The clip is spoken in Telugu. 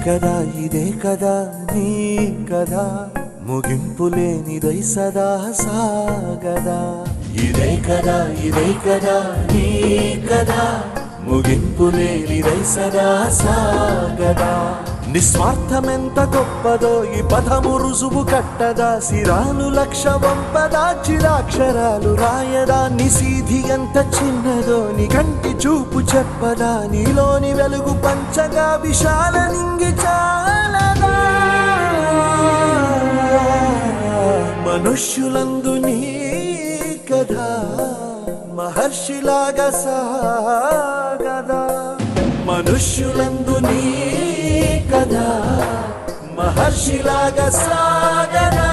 ఇదే కదా నీ కదా ముగింపులేనిదై సదా సాగదా ఇదే కదా నీ కదా ముగింపులేనిదై సదా సాగదా నిస్వార్థమెంత గొప్పదో ఈ పదము రుజువు కట్టదా సిరాలు లక్ష వంపదా చిరాక్షరాలు రాయదా నిశీధి ఎంత చిన్నదో నీ కంటి చూపు చెప్పదా నీలోని వెలుగు పంచగా విశాల నింగి చాలదా మనుష్యులందు నీ కథ మహర్షిలాగా సాగదా మనుష్యులందు నీ కథ మహర్షిలాగా సాగదా